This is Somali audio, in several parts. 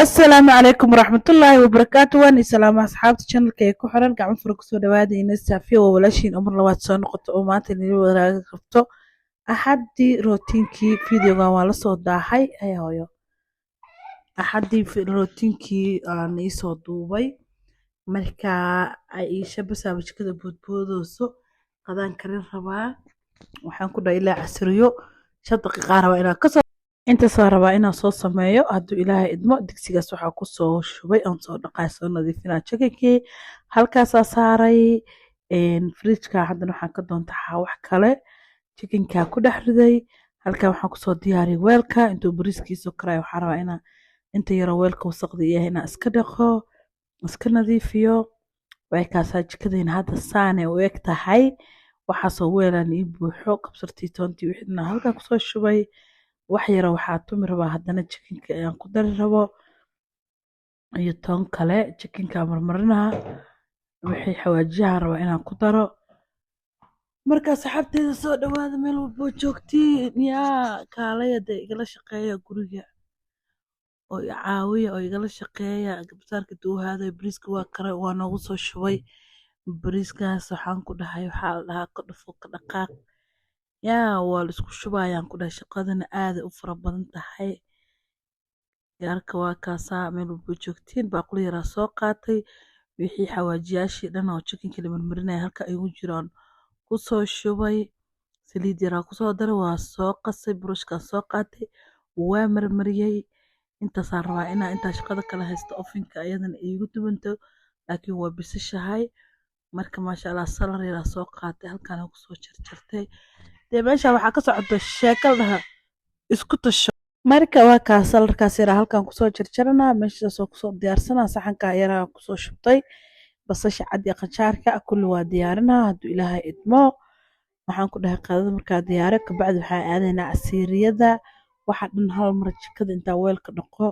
السلام عليكم ورحمة الله وبركاته واني سلام أصحابتي channel كي كحرن قاعد فرق سو دواادي إن السافية وولاشين أمر لوات سو نقطة أمات اللي وراء قفتو أحدي روتينكي فيديو قاوالة صوت داحي أي هايو أحدي في روتينكي نيسو دوبي مركا عيشة بس أبش كده بودوسو قدان كرين ربا وحان كده إلا عسريو شد دقيقة ربا إلا كسر inta soo rabaa inaan soo sameeyo hadduu ilaahay idmo digsigaas waxaa ku soo shubay aan soo dhaqay soo nadiifinaa chickenkii halkaasaa saaray fridgeka haddana waxaan ka doontaa wax kale chickenkaa ku dhex riday halkaa waxaan kusoo diyaariyay weelka intuu bariiskiisa karaayo waxaan rabaa inaan inta yaroo weelka wasaqda yahay inaan iska dhaqo iska nadiifiyo weelkaasaa jikadayna hadda saane u eg tahay waxaasoo weelaan ii buuxo kabsartii toontii wixii dhanaa halkaa kusoo shubay wax yara waxaa tumi rabaa haddana chickenka ayaan ku dari rabo iyo toon kale chickenka marmarinaha wixii xawaajiyaha rabaa inaan ku daro markaa saxaabteeda soo dhawaada meel walboo joogtiin yaa kaalaya dee igala shaqeeya guriga oo i caawiya oo igala shaqeeya gabsaarka duuhaada bariiska waa kare waa noogu soo shubay bariiskaas waxaan ku dhahay waxaa la dhahaa ka dhufo ka dhaqaaq yaa waa la isku shubayaan ku dhahay shaqadana aaday u fara badan tahay yarka waa kaasaa meel walba joogtiin baaquli yaraa soo qaatay wixii xawaajiyaashii dhan oo chickenka la marmarinaya halka ay ugu jiraan ku soo shubay saliid yaraa kusoo daray waa soo qasay burushkaa soo qaatay waa marmariyey intaasaan rabaa inaa intaa shaqada kala haysto ofinka ayadana iigu dubanto laakiin waa bisashahay marka maasha allah salar yaraa soo qaatay halkaana kusoo jarjartay dee meesha waxaa ka socota sheekal dhaha isku tasho marka waa kaa salarkaas yaraa halkan kusoo jarjaranaa meeshaasoo kusoo diyaarsanaa saxankaa yaraa kusoo shubtay basasha cad iyo qajaarka kulli waa diyaarinaa hadduu ilaahay idmo waxaan ku dhahay qadada markaa diyaaro kabacdi waxaa aadaynaa casiiriyada waxa dhan hal mar jikada intaa weelka dhaqo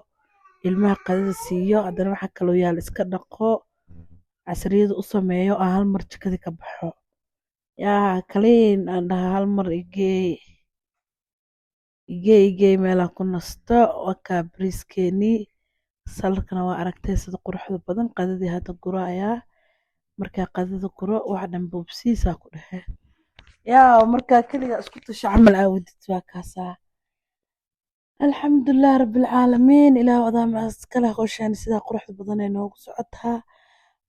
ilmaha qadada siiyo haddana waxa kaloo yaal iska dhaqo casiriyada u sameeyo aan hal mar jikadii ka baxo yaa kaliin aan dhaha hal mar igee meelaan ku nasto wakaa bariiskeenii salarkana waa aragtay sida quruxda badan qadadii hadda guro ayaa markaa qadada guro wax dhan boobsiisaa ku dhexe yaa markaa keligaa isku tasho camal aawadid waa kaasaa alxamdulilah rabbilcaalamiin ilaah odaama iskale hawshaani sidaa quruxda badan ay noogu socotaa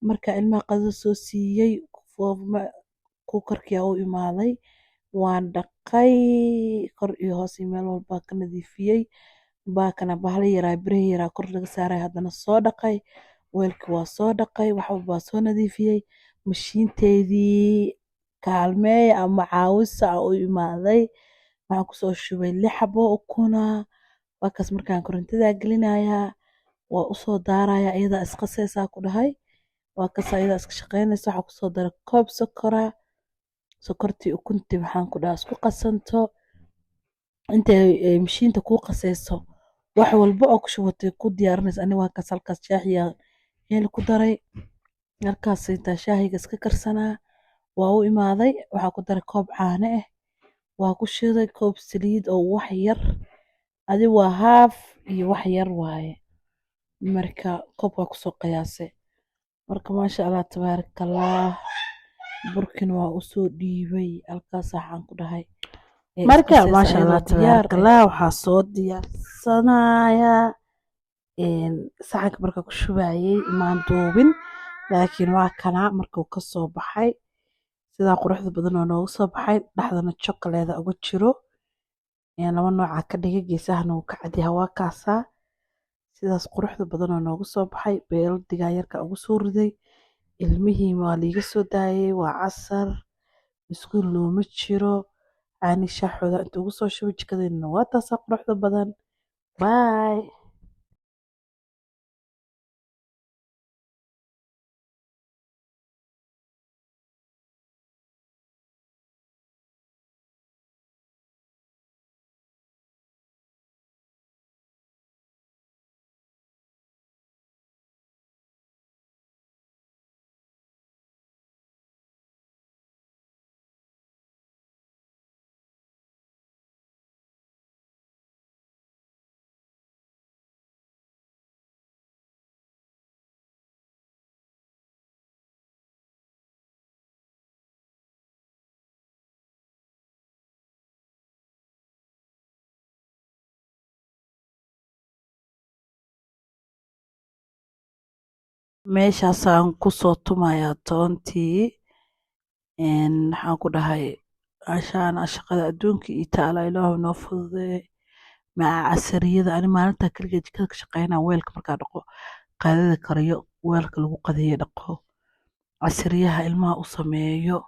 markaa ilmaha qadada soo siiyey kuukarkiyaa u imaaday waan dhaqay kor iyo hoos iyo meel walbaa ka nadiifiyey baakana bahla yaraa biraha yaraa kor laga saaray haddana soo dhaqay weelkii waa soo dhaqay wax walbaa soo nadiifiyey mashiinteedii kaalmeeya ama caawisa u imaaday waxaan kusoo shubay 6 xabo ukuna waakaas markaan korontadaa gelinayaa waa usoo daarayaa iyadaa isqasaysaa ku dhahay waa kaas iyadaa iska shaqaynaysa waxaa kusoo daray koob sokora sokortii ukuntii waxaan ku dhahaa isku qasanto intay mashiinta kuu qasayso wax walba oo ku shubatay ku diyaarinaysa ani waa kaas halkaas shaahiya heel ku daray halkaas intaa shaahiga iska karsanaa waa u imaaday waxaa ku daray koob caano ah waa ku shiday koob saliid oo wax yar adi waa haaf iyo wax yar waaye marka koob waa kusoo qiyaasay marka maasha allah tabaarakallah burkin waa usoo dhiibay halkaas waxaan ku dhahay marka maasha allah tabaarakallah waxaa soo diyaarsanayaa saxanka marka ku shubayay maan duubin laakiin waa kana markuu ka soo baxay sidaa quruxda badan oo noogu soo baxay dhexdana chocolate ugu jiro laba nooca ka dhigay geesahana uu ka cadyahay waa kaasaa sidaas quruxda badan oo noogu soo baxay beelo digaa yarka ugu soo riday ilmihii waa liiga soo daayay waa casar iskuul looma jiro caani shaaxooda inta ugu soo shubay jikadeenna waa taasaa quruxda badan bye meeshaasaan kusoo tumayaa toontii waxaan ku dhahay cashaan shaqada adduunka iyo taala ilaahu noo fududeey maca casariyada ani maalintaa kaligeed jikada ka shaqeynaa weelka markaa dhaqo qadada kariyo weelka lagu qadeeyo dhaqo casariyaha ilmaha u sameeyo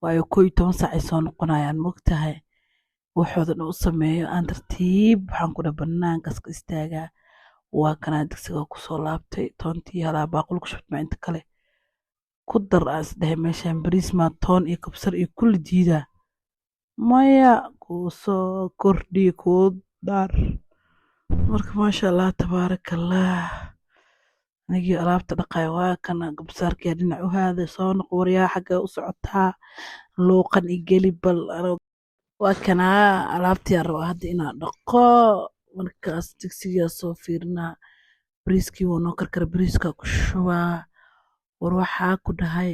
waayo 11 saac ay soo noqonayaan mogtahay waxooda dhan u sameeyo aan tartiib waxaan ku dhahay banaankaas ka istaagaa waa kanaa digsiga kusoo laabtay toontii halaa baaqul ku shubtay inta kale ku dar aan isdhahay meeshaan bariis maa toon iyo kabsar iyo kulli diidaa maya kuu soo kordhi kuu dar marka maasha allah tabaarakallah anigii alaabta dhaqaya waa kana kabsaarkii dhinac u haaday soo noqo waryaa xagga u socotaa luuqan i geli bal waa kanaa alaabtii aan rabaa hadda inaan dhaqo markaas digsigaa soo fiirinaa bariiskii wuu noo karkara bariiskaa ku shubaa war waxaa ku dhahay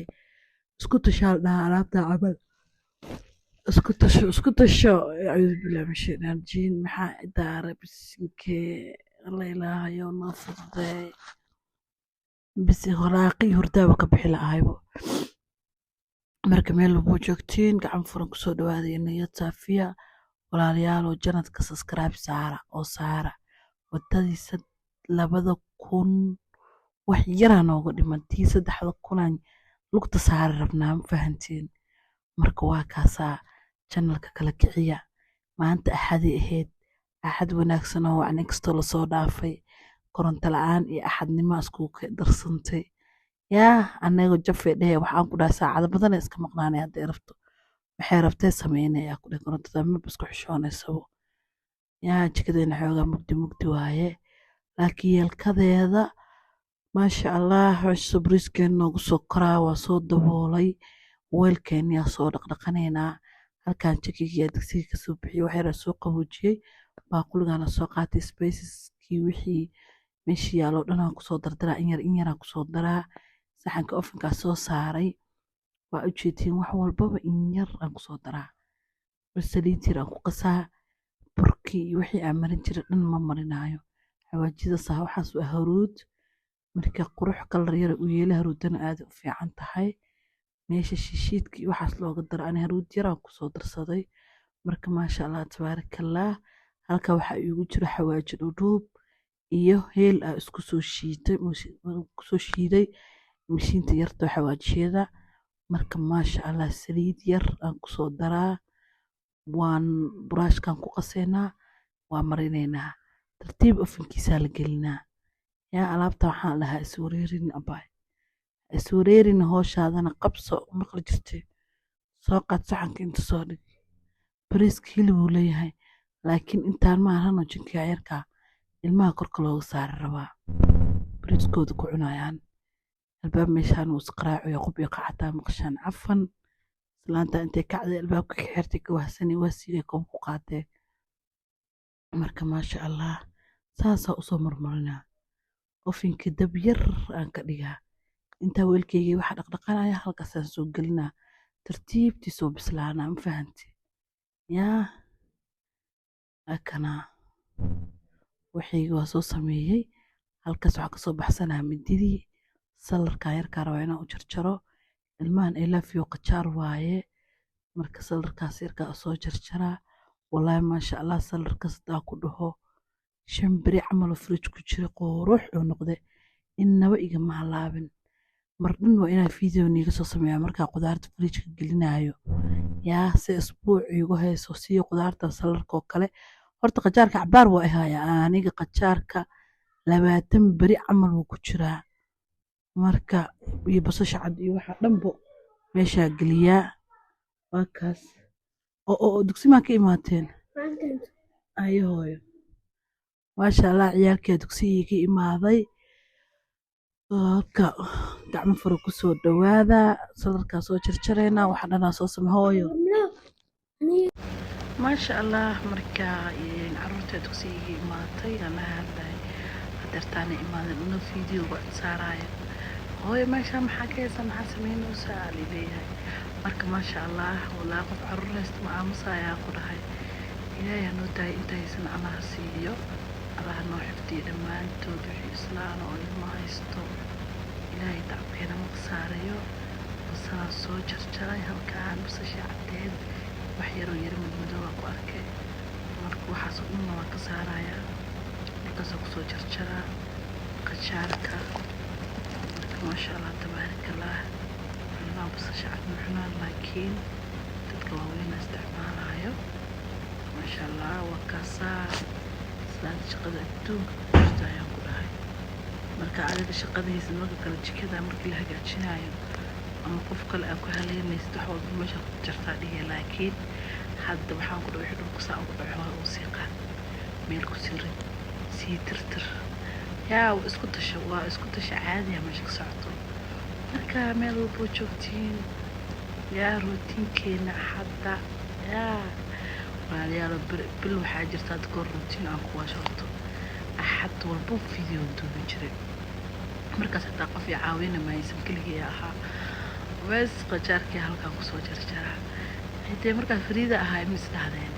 isku tashaal dhaha alaabta camal isku tasho acuudu billahi min shaytaan rajiim maxaa idaara bisinkee alla ilaahayo noo fududeey bisi horaaqii hurdaaba ka bixi lahaybo marka meel walboo joogtiin gacan furan kusoo dhawaada iyo niyad saafiya walaalayaaloo janadka subscribe saara oo saara wadadiisa 2000 wax yaraa nooga dhimantii 3000 lugta saara rabnaa ma fahantiin marka waa kaasaa channelka kala kiciya maanta axadii ahayd axad wanaagsan oo wacni kastoo lasoo dhaafay koronto la'aan iyo axadnimo iskugu darsantay yaa anaga jafee dhehe waxaan ku dhahay saacado badan iska maqnaanay hadday rabto waxay rabtay sameynaya ku dhahay korontada ma isku xishoonaysabo yaa jikadeena xoogaa mugdi waaye laakiin yeelkadeeda maasha allah hoosh bariiskeena noogu soo koraa waa soo daboolay weelkeeniyaa soo dhaqdhaqanaynaa halkaan jikigiyaa digsiga kasoo bixiyey waxyara soo qaboojiyey baaquligaana soo qaatay spaceskii wixii meeshii yaaloo dhanaan kusoo dardaraa in yaraan kusoo daraa saxanka ofankaa soo saaray waa ujeedtiin wax walbaba in yar aan kusoo daraa saliid yar aan ku qasaa burkii iyo wixii aan marin jiray dhan ma marinaayo xawaajida saa waxaas waa haruud marka qurux kalar yar u yeela haruudana aad u fiican tahay meesha shishiidka iyo waxaas looga daro ani haruud yar aan kusoo darsaday marka maasha allah tabaarakallah halka waxa iigu jira xawaaji dhudhuub iyo heel aan isku soo shiiday mishiinta yarta xawaajiyada marka maasha allah saliid yar aan kusoo daraa waan buraashkan ku qaseynaa waa marinaynaa tartiib ofankiisaa la gelinaa yaa alaabta waxaan dhahaa iswareerin abay iswareerin hooshaadana qabso maqli jirtay soo qaad saxanka inta soo dhig bariiska hilib uu leeyahay laakiin intaan ma ahanoo jinkiga yarkaa ilmaha korka looga saari rabaa bariiskooda ku cunayaan albaab meeshaan uu isqaraacayo qob iyo qacataa maqshaan cafan islaanta intay kacday albaabka ka xirtay ka wahsanay waa siiyay koob ku qaatee marka maasha allah saasaa usoo marmarinaa ofinka dab yar aan ka dhigaa intaa weelkaygii waxa dhaqdhaqanaya halkaasaan soo gelinaa tartiibtii soo bislaanaa ma fahanti yaa akana waxaygi waa soo sameeyey halkaas waxaa kasoo baxsanaa mididii salarkaa yarkaa rabaa inaan u jarjaro ilmahan elaafiyo qajaar waaye marka salarkaas yarkaa soo jarjaraa wallaahi maasha allah salarkaas hadaa ku dhaho 5 beri camal oo fridge ku jira qurux oo noqde innaba igama halaabin mar dhan waa inaan video niiga soo sameeyaa markaa qudaarta fridge ka gelinayo yaa si isbuuc iigu hayso siyo qudaarta salarka oo kale horta qajaarka cabaar waa ihaya aniga qajaarka 20 beri camal wuu ku jiraa marka iyo basasha cad iyo waxa dhanbo meesha geliyaa waa kaas oo dugsimaa ka imaateen ayooyo maasha allah ciyaalkii dugsiga ka imaaday halka gacmo furo kusoo dhawaada salarkaa soo jarjareynaa waxa dhanaa soo samey hooyo maasha allah markaa caruurta dugsiga ka imaatay ana hadlay hadeertaana imaadan una video baan saaraya hooyo meesha maxaa ka haysa maxaa sameynaysaa leeyahay marka maasha allah walaa qof caruur haysta ma aamusayaa ku dhahay ilaahay noo daay intaysan allaha siiyo allaha noo xifdiyo dhammaantood wixii islaan oo ilmo haysto ilaahay tacabkeena ma saarayo basalaha soo jarjaray halkaan basasha caddeed wax yaroo yar madmadow ku arkay marka waxaas oo dhan waa ka saarayaa markaasoo kusoo jarjaraa qajaarka marka maasha allah tabaarakallah anaa basasha cad ma cunaan laakiin dadka waaweyn isticmaalayo maasha allah waa kaasaa islaanta shaqada adduunka kushta ayaan ku dhahay marka adiga shaqadiisa marka kale jikada markii la hagaajinayo ama qof kale aad ku haleynaysid wax walba meesha ku jartaa dhihi laakiin hadda waxaan ku dhahay dhulka saa ugu dhaco oo sii qaad meel ku sirin sii tirtir yaa isku tasha caadiya meesha ka socoto marka meel walba joogtiin yaa rootiinkeena hadda yaa walaalayaal bil waxaa jirta hadda goor rootiin aan ku waasharto axad walba video duubi jiray markaas hataa qof ii caawina mahaysan keligii ahaa bas qajaarkii halkaan kusoo jarjaraa intee markaa fariida ahaa mis dhahdeen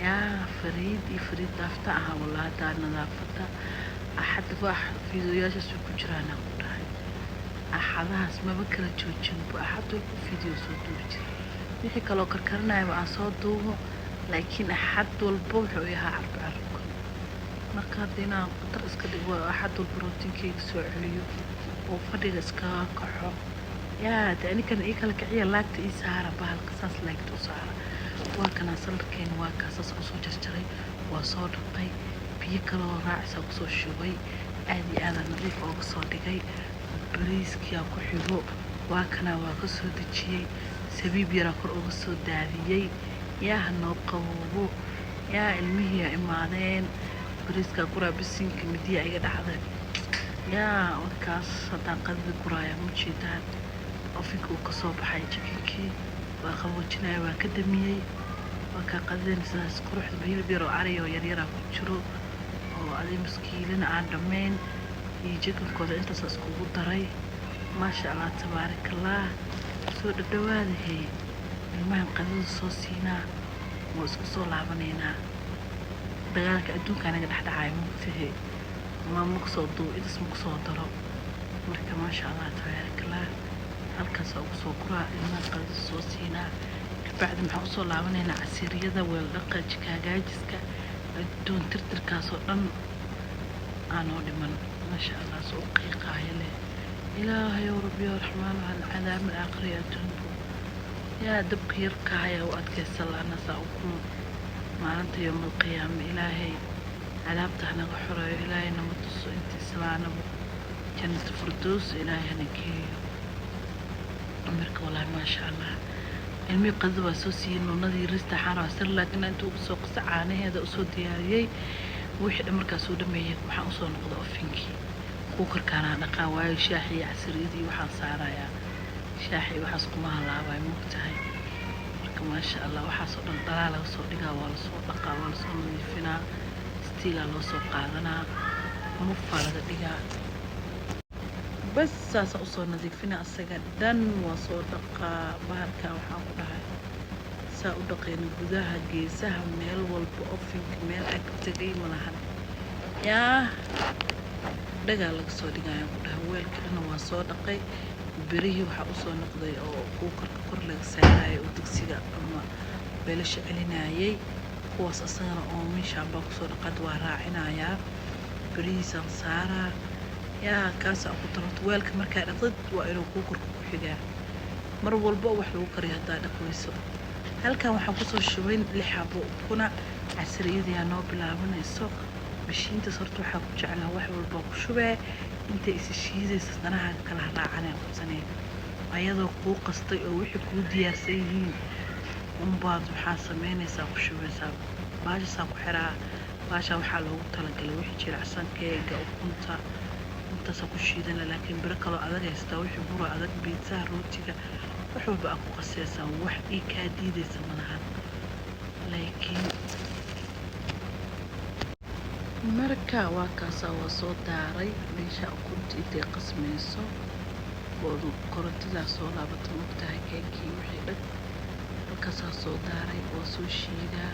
yaa fariid daafta ahaa wallahi daa nadaafada axad wax fiidiyoyaashaas ku jiraan aan ku dhahay axadahaas maba kala joojinba axad walba video soo duubi jiray wixii kaloo karkarinayaba aan soo duubo laakiin axad walba wuxuu yahaa carabka marka haddii inaan qatar iska dhigo axad walba rootinkeyga soo celiyo oo fadhiga iskaga kaxo yaa de anikan ii kala kiciya laagta ii saara bahalka saas laagta u saara waa kanaa salarkeena waa kaasaas kusoo jarjaray waa soo dhaqay biyo kaloo raacisa kusoo shubay aad iyo aada nadiif ooga soo dhigay bariiskiyaa ku xigo waa kanaa waa ka soo dejiyey sabiib yaraa kor uga soo daadiyey yaa hanoo qaboobo yaa ilmihiiya imaadeen bariiskaa guraa bisinka midiya iga dhacday yaa warkaas haddaan qadada guraaya ma jeedaan ofinka uu kasoo baxay jikinkii waa qaboojinaya waa ka damiyey waa kaa qadadeen sidaas quruxda hilib yaroo cari oo yaryaraa ku jiro oo aday maskiilina aan dhammayn iyo jikankooda intaas iskugu daray maasha allah tabaarakallah soo dhadhawaadahey ilmahan qadada soo siinaa waa isku soo laabanaynaa dagaalka adduunka anaga dhexdhacaayo mugtahe ma kusoo duu idas ma kusoo daro marka maasha allah tabaarakallah halkaas ugu soo guraa ilmaha qadada soo siinaa kabacdi maxaan usoo laabanaynaa casiiriyada weel dhaqa jikaagaajiska adduun tirtirkaasoo dhan aanoo dhiman maasha allah soo qiiqaaya leh ilaahayow rabbiyo raxmaanu hal cadaab min aakhiri adduunku yaa dabka yarkaaya u adkaysa la'ana saa ukun maalinta yowmal qiyaama ilaahay cadaabta hanaga xoreeyo ilaahay nama tuso intii islaanaba jannata firdows ilaahay hana geeyo marka wallaahi maasha allah ilmihii qadada waa soo siiyey nuunadii rista xaara sir laakiin inta ugu soo qasa caanaheeda usoo diyaariyey wixii dhan markaas uu dhameeyey waxaan usoo noqday ofinkii kuukarkaanaa dhaqaa waayo shaaxi iyo casiriyadii waxaan saarayaa shaaxi waxaas kuma halaabayo mogtahay marka maasha allah waxaasoo dhan dhalaa laga soo dhigaa waa lasoo dhaqaa waa lasoo nadiifinaa stiilaa loo soo qaadanaa mufaa laga dhigaa bas saasa usoo nadiifina asaga dhan waa soo dhaqaa bahalkaa waxaan ku dhahay saa u dhaqayna gudaha geesaha meel walba ofinka meel ag tegay malahan yaa dhagaa laga soo dhigayaan ku dhahay weelka dhanna waa soo dhaqay berihii waxaa usoo noqday oo kuukarka kor laga saarayay oo digsiga ama beelasha celinayay kuwaas asagana oo meeshaan baa kusoo dhaqad waa raacinayaa berihiisaan saaraa yaa kaasaan ku tarto weelka markaa dhaqdid waa inuu kuukarka ku xigaa mar walba wax lagu kariyo haddaa dhaqweyso halkan waxaan kusoo shubay 6 xabo ukuna casiriyadii noo bilaabanayso mashiintaas horta waxaa ku jeclaa wax walba ku shubee intay is shiidayso danaha kala raacanay qabsanay ayadoo kuu qastay oo wixii kuu diyaarsan yihiin baad waxaa sameynaysaa ku shubaysaa baashasaa ku xiraa baasha waxaa loogu talagalay wixii jilicsan keega ukunta intaasa ku shiidana laakiin biro kaloo adag haystaa wixii buro adag biitsaha rootiga wax walba aa ku qasaysaa wax ii kaa diidaysa malahan laakiin marka waa kaasaa waa soo daaray meesha ukunta intay qasmayso boodu korontadaa soo laabata mogtahay keekii wixii dhan halkaasaa soo daaray waa soo shiidaa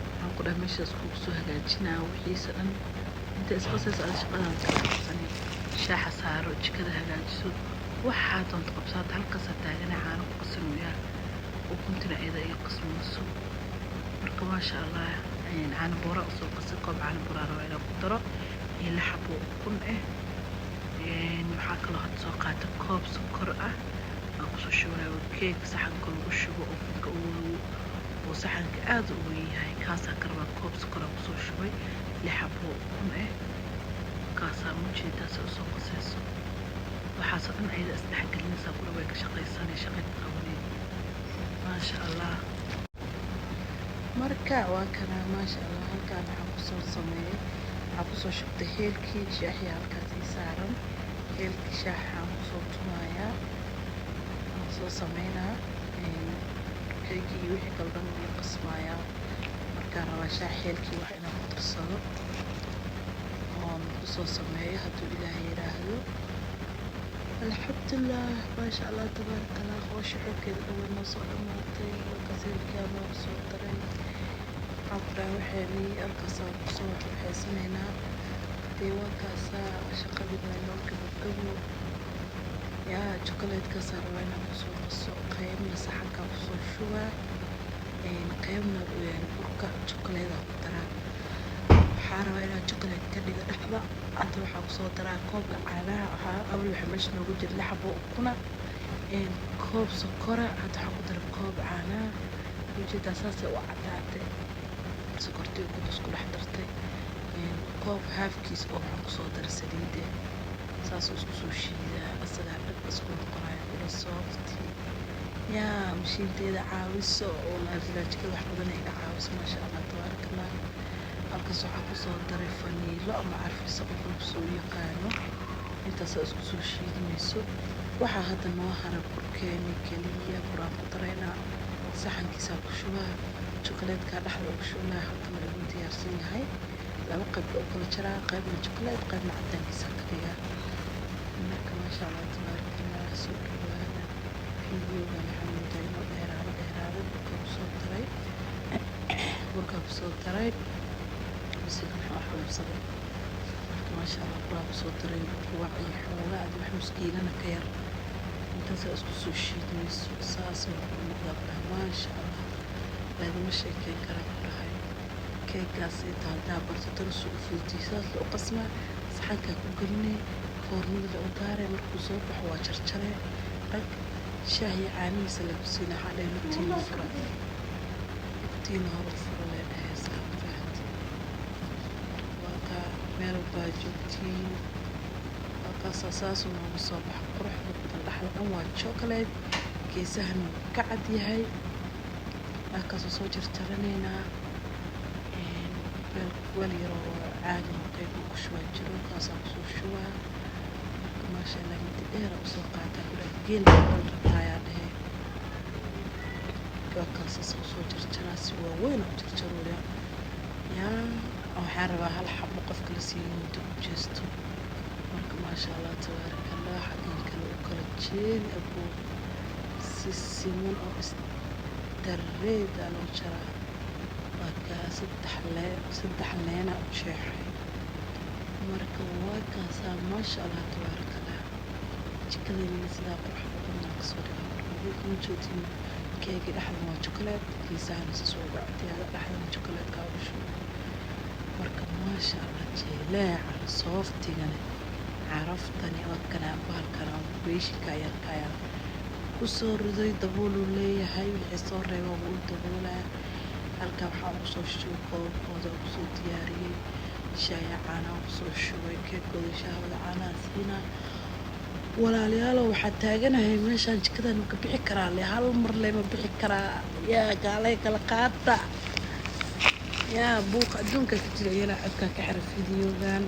waxaan ku dhahay meeshaas kugu soo hagaajinaa wixiisa dhan intay isqasaysa ada shaqadaada ka qabsanay shaaxa saaro jikada hagaajiso waxaa doonto qabsaad halkaas taagana caano ku qasanaya ukuntina ayada ay qasmayso marka maasha Allah caano boora usoo qasay koob caano boora rabo inaan ku daro iyo 6 xabo ukun waxaa kaloo had soo qaata koob sokor ah aan kusoo shubayo keeg saxanka lagu shubo ukunka oo saxanka aad u weyn yahay kaasaa karabaa koob sokor aan kusoo shubay 6 xabo ukun kaasaa mujeedaas usoo qasayso waxaasoo dhan ayada isdhexgelinaysaa kula way ka shaqaysanay shaqada qabanay maasha Allah marka waa kana maasha Allah halkaan waxaan kusoo sameeyay waxaan kusoo shubtay heelkii shaaxi halkaas saaran heelkii shaaxaan kusoo tumayaa aan soo sameynaa keegii wixii kala dhan la qasmayaa markaan rabaa shaax heelkii wax inaan ku darsado oon kusoo sameeyo hadduu ilaahay yidhaahdo alxamdulilah maasha Allah tabaaraka Allah howsha xogkeeda dhawaa noo soo dhammaatay halkaas heelkii aan noo soo daray waxaan waxaynii halkaasaan kusoo waxaysanaynaa dee waakaasaa shaqadii baa noo gabagabo yaa jokolaydkaasaa rabaa inaan kusoo qaso qaybna saxankaa kusoo shubaa qaybna burka jokolaydaa ku daraa waxaa rabaa inaan jokolayd ka dhigo dhexda hadda waxaa kusoo daraa koobka caanaha waxaa awal waxa meesha noogu jira 6 xabo ukuna koob sokora hadda waxaa ku dara koob caanaha ujeedaa saasay u caddaatay sokortii ukunta isku dhex dartay koob haafkiis oo waxaan kusoo daray saliide saasuu isku soo shiidaa asagaa dhab isku noqonayo kula soofti yaa mashiinteeda caawiso oo laajikada wax badan ay iga caawiso maasha Allah tabaaraka Allah halkaas waxaa kusoo daray faniilo ama carfiso qofka kusoo yaqaano intaasaa isku soo shiidmayso waxaa hadda noo hara burkeeni keliya buraan ku daraynaa saxankiisaa ku shubaa jokolaydkaa dhexda ugu shubnaa halkana lagu diyaarsan yahay 2 qayb oo kala jiraa qaybna jokolayd qaybna cadaankiisaa ka dhigaa marka maasha Allah tabaaraka Allah soo dhawaada fiidiyooga waxaa moodaa inuu dheeraado burkaa kusoo daray bisiga maxaa xanuunsaday marka maasha Allah buraa kusoo daray ruwac iyo xoogaa adi wax muskiilana ka yar intaasaa isku soo shiidmayso saasay wuxuu noqdaa maasha Allah lagama sheekeyn kara ku dhahay keegaas inta haddaa barto darasu u fudutii saas la u qasmaa saxankaa ku gelinay foornada la u daaray markuu soo baxo waa jarjaree rag shaahiyo caanihiisa lagu siina waxaa dhahay lugtiina fura lugtiina hor fura lee dhahaysaa fahanti waakaa meel baa joogtiin waakaasaa saasuu noogu soo baxa quruxda badan dhexda dhan waa chocolate geesahana wuu ka cad yahay halkaasoo soo jarjaranaynaa weel yaroo caadi qaybu ku shubaa jiro kaasaa kusoo shubaa marka maasha Allah midi dheera usoo qaataa kudhaa geel badan rabtaayaa dhehe halkaasaasa usoo jarjaraa si waaweyn u jarjarooya yaa waxaan rabaa 1 xabo qofka la siiyo muddo u jeesto marka maasha Allah tabaaraka Allah xaggan kale u kala jeeni abuu si siman oo dareeda loo jaraa waakaa 3 leena u jeexay marka waakaasaa maasha Allah tabaaraka Allah jikadayna sidaa qurux badan kasoo dhigaa marka kuma joogtiin keegi dhexdan waa jokolayd geesahana sasoo uga cadyaada dhexdana jokolaydkaa ugu shuba marka maasha Allah jeeleeca sooftigana caraftani waakana bahalkana beeshinka yarkaya kusoo riday dabooluu leeyahay wixii soo reeba wuu u daboolaa halkaa waxaa ugu soo shubay koobkooda ugu soo diyaariyey shaaya caanaa ugu soo shubay keegkooda shaahwada caanaha siinaa walaalayaalow waxaa taaganahay meeshaan jikadaan ka bixi karaa le hal mar lema bixi karaa yaa gaalay kala qaata yaa buuqa adduunka ka jira yana codkaa ka xira fiidiyoogan